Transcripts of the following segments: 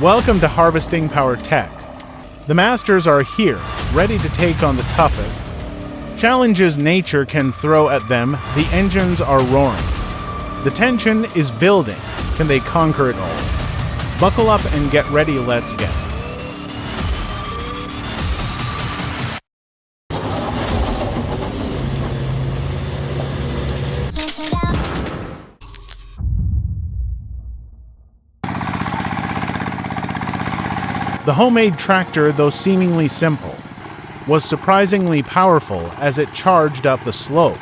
Welcome to Harvesting Power Tech. The masters are here, ready to take on the toughest. Challenges nature can throw at them, the engines are roaring. The tension is building. Can they conquer it all? Buckle up and get ready, let's get. The homemade tractor, though seemingly simple, was surprisingly powerful as it charged up the slope.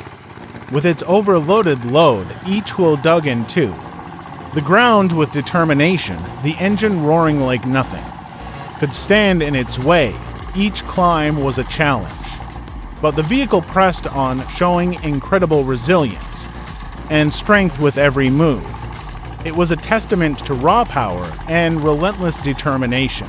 With its overloaded load, each wheel dug in two. The ground with determination, the engine roaring like nothing could stand in its way. Each climb was a challenge. But the vehicle pressed on, showing incredible resilience and strength with every move. It was a testament to raw power and relentless determination.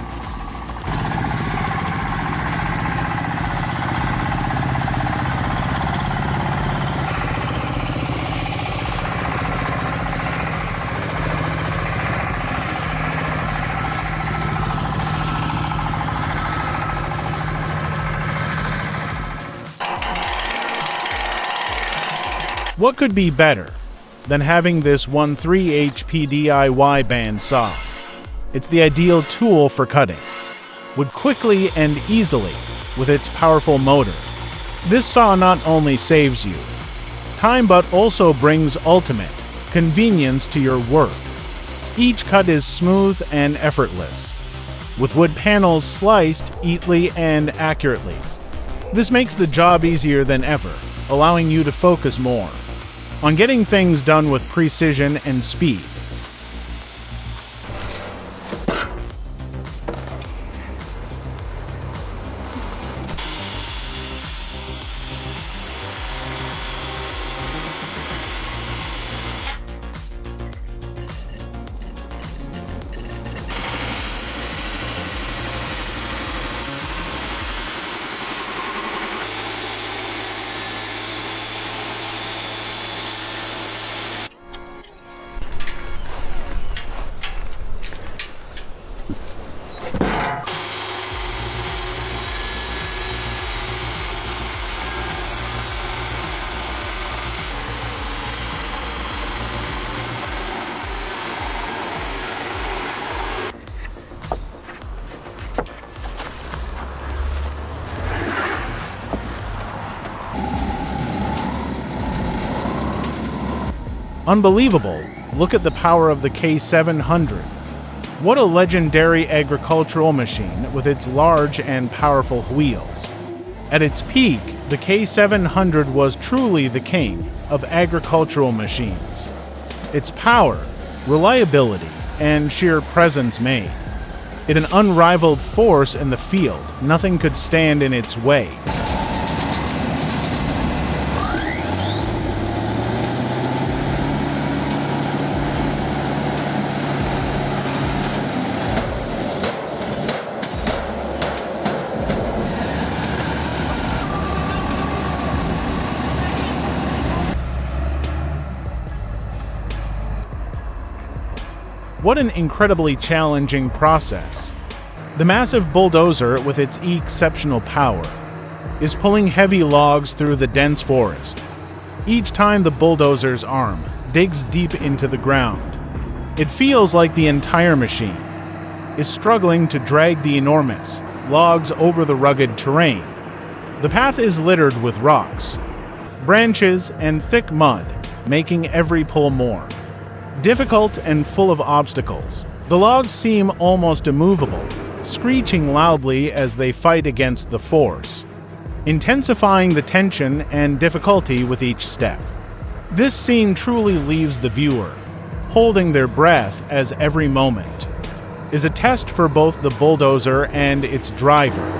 What could be better than having this 13 HP DIY bandsaw? It's the ideal tool for cutting. Would quickly and easily with its powerful motor. This saw not only saves you time but also brings ultimate convenience to your work. Each cut is smooth and effortless, with wood panels sliced neatly and accurately. This makes the job easier than ever, allowing you to focus more on getting things done with precision and speed. Unbelievable! Look at the power of the K700. What a legendary agricultural machine with its large and powerful wheels. At its peak, the K700 was truly the king of agricultural machines. Its power, reliability, and sheer presence made it an unrivaled force in the field. Nothing could stand in its way. What an incredibly challenging process. The massive bulldozer, with its exceptional power, is pulling heavy logs through the dense forest. Each time the bulldozer's arm digs deep into the ground, it feels like the entire machine is struggling to drag the enormous logs over the rugged terrain. The path is littered with rocks, branches, and thick mud, making every pull more difficult and full of obstacles. The logs seem almost immovable, screeching loudly as they fight against the force, intensifying the tension and difficulty with each step. This scene truly leaves the viewer holding their breath, as every moment is a test for both the bulldozer and its driver.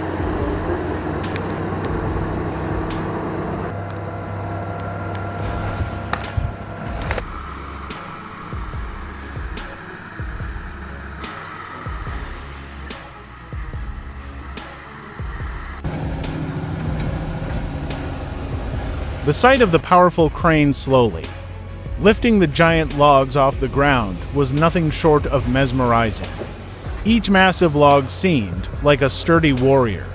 The sight of the powerful crane slowly lifting the giant logs off the ground was nothing short of mesmerizing. Each massive log seemed like a sturdy warrior,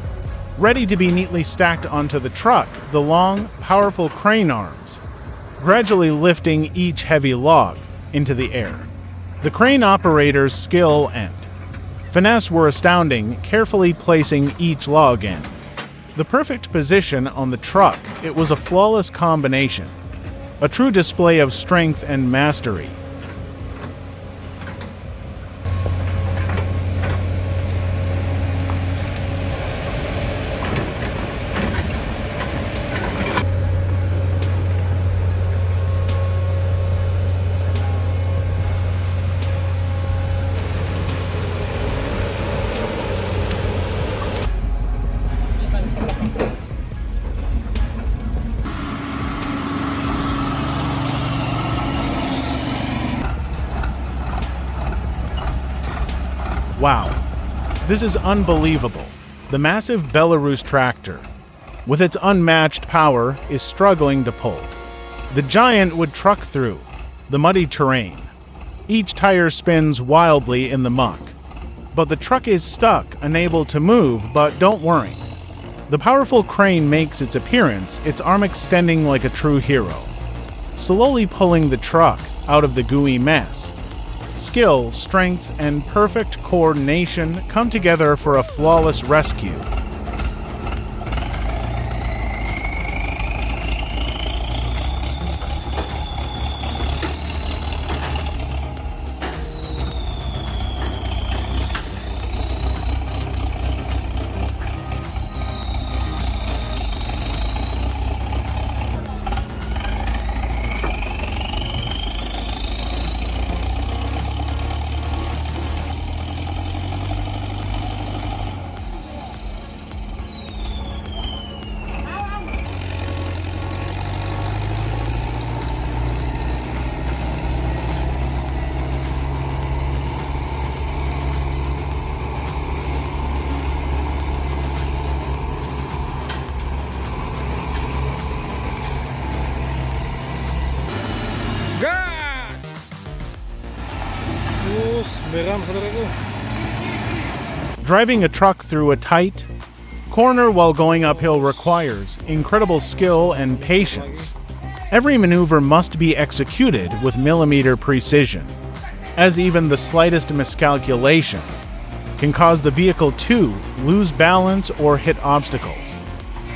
ready to be neatly stacked onto the truck, the long, powerful crane arms gradually lifting each heavy log into the air. The crane operator's skill and finesse were astounding, carefully placing each log in the perfect position on the truck. It was a flawless combination, a true display of strength and mastery. Wow, this is unbelievable. The massive Belarus tractor, with its unmatched power, is struggling to pull. The giant would truck through the muddy terrain. Each tire spins wildly in the muck, but the truck is stuck, unable to move. But don't worry. The powerful crane makes its appearance, its arm extending like a true hero, slowly pulling the truck out of the gooey mess. Skill, strength, and perfect coordination come together for a flawless rescue. Driving a truck through a tight corner while going uphill requires incredible skill and patience. Every maneuver must be executed with millimeter precision, as even the slightest miscalculation can cause the vehicle to lose balance or hit obstacles.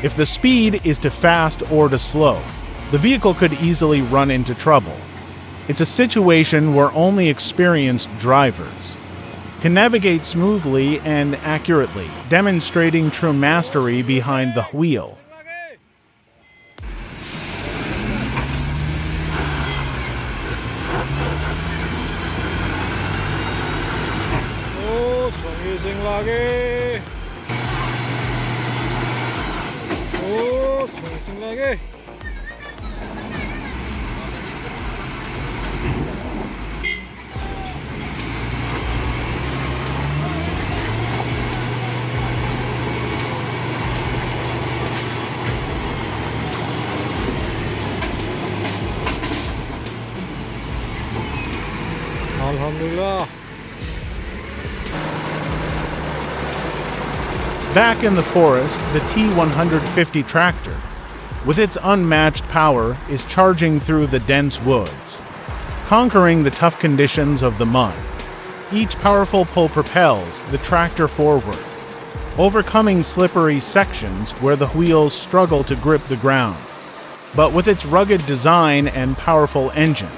If the speed is too fast or too slow, the vehicle could easily run into trouble. It's a situation where only experienced drivers can navigate smoothly and accurately, demonstrating true mastery behind the wheel. Oh, swing lagi. Oh, swing lagi. Alhamdulillah. Back in the forest, the T-150 tractor, with its unmatched power, is charging through the dense woods, conquering the tough conditions of the mud. Each powerful pull propels the tractor forward, overcoming slippery sections where the wheels struggle to grip the ground. But with its rugged design and powerful engine,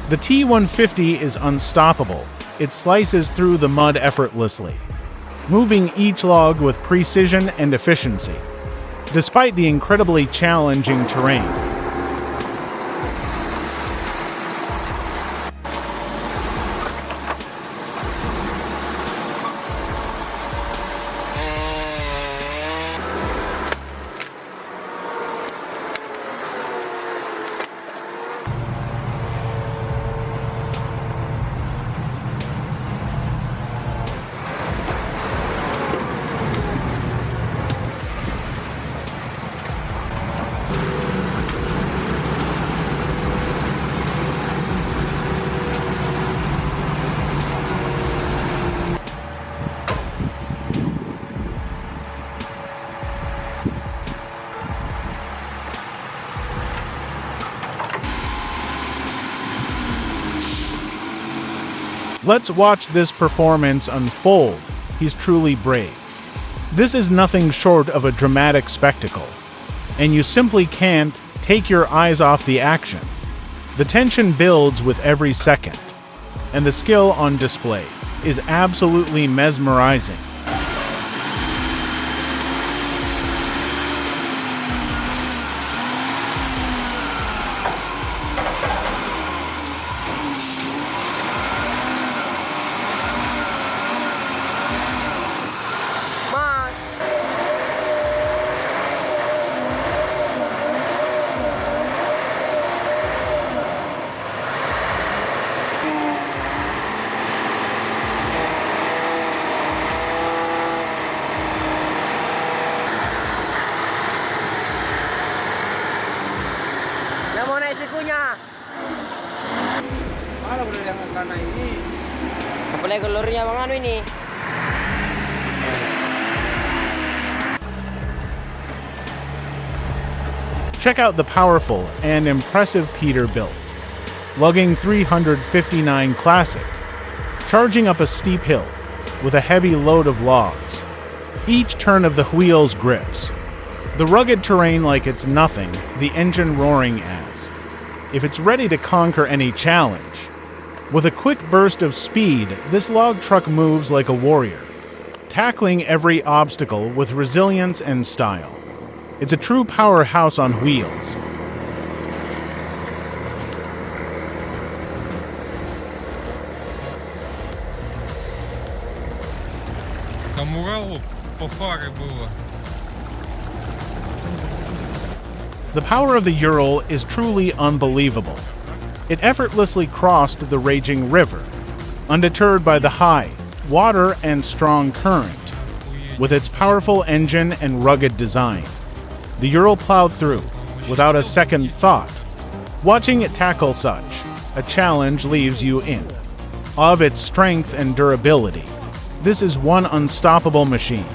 the T-150 is unstoppable. It slices through the mud effortlessly, moving each log with precision and efficiency, despite the incredibly challenging terrain. Let's watch this performance unfold. He's truly brave. This is nothing short of a dramatic spectacle, and you simply can't take your eyes off the action. The tension builds with every second, and the skill on display is absolutely mesmerizing. Muna isikunya. Mana boleh yang karena ini? Kapalay kolornya mga ano ini. Check out the powerful and impressive Peterbilt, lugging 359 Classic, charging up a steep hill with a heavy load of logs. Each turn of the wheels grips the rugged terrain like it's nothing, the engine roaring as if it's ready to conquer any challenge. With a quick burst of speed, this log truck moves like a warrior, tackling every obstacle with resilience and style. It's a true powerhouse on wheels. Там Уралу по фаре было. The power of the Ural is truly unbelievable. It effortlessly crossed the raging river, undeterred by the high water and strong current. With its powerful engine and rugged design, the Ural plowed through without a second thought. Watching it tackle such a challenge leaves you in awe of its strength and durability. This is one unstoppable machine,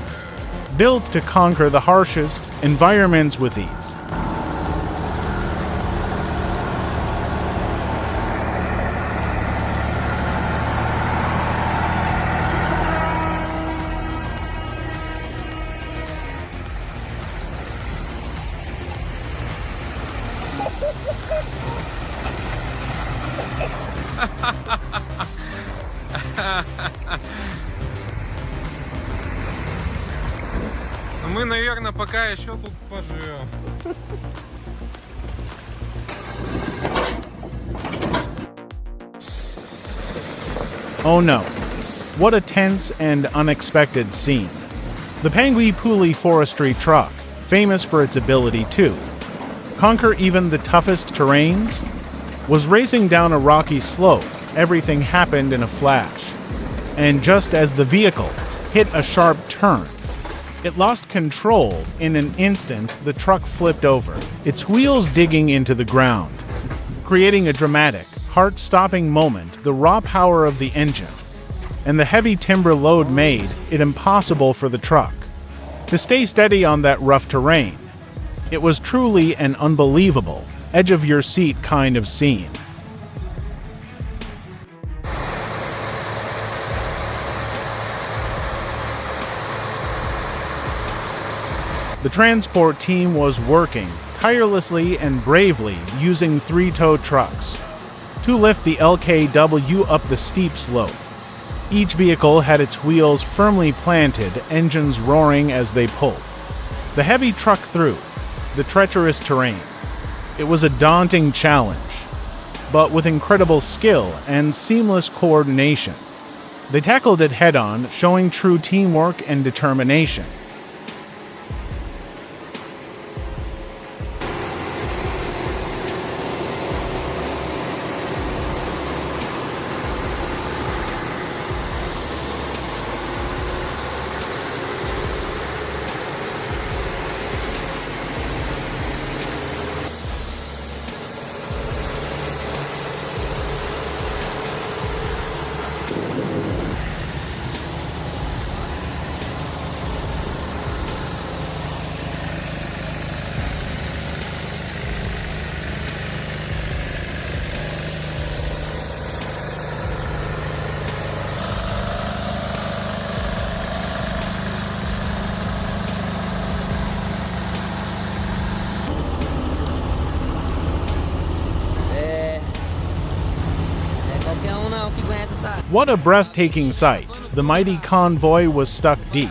built to conquer the harshest environments with ease. Мы, наверное, пока еще тут поживем. Oh no, what a tense and unexpected scene. The Convoy forestry truck, famous for its ability to conquer even the toughest terrains, was racing down a rocky slope. Everything happened in a flash, and just as the vehicle hit a sharp turn, it lost control. In an instant, the truck flipped over, its wheels digging into the ground, creating a dramatic, heart-stopping moment. The raw power of the engine and the heavy timber load made it impossible for the truck to stay steady on that rough terrain. It was truly an unbelievable, edge-of-your-seat kind of scene. The transport team was working tirelessly and bravely using 3 tow trucks to lift the LKW up the steep slope. Each vehicle had its wheels firmly planted, engines roaring as they pulled the heavy truck through the treacherous terrain. It was a daunting challenge, but with incredible skill and seamless coordination, they tackled it head-on, showing true teamwork and determination. não que aguenta essa. What a breathtaking sight! The mighty convoy was stuck deep.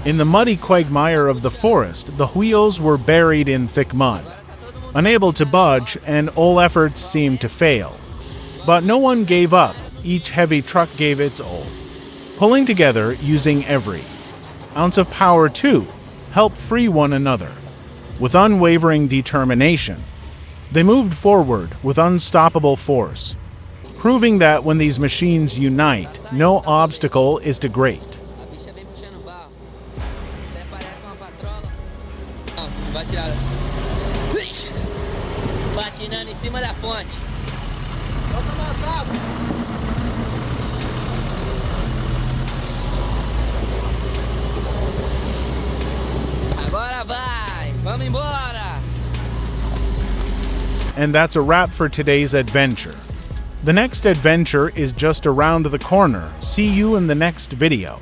In the muddy quagmire of the forest, the wheels were buried in thick mud. Unable to budge, and all efforts seemed to fail. But no one gave up. Each heavy truck gave its all. Pulling together, using every ounce of power to help free one another. With unwavering determination, they moved forward with unstoppable force, proving that when these machines unite, no obstacle is too great. A bicha vem puxando barro. Até parece uma patrola. Não, vai tirar. Patinando em cima da ponte. Volta avançado. Agora vai! Vamos embora! And that's a wrap for today's adventure. The next adventure is just around the corner. See you in the next video.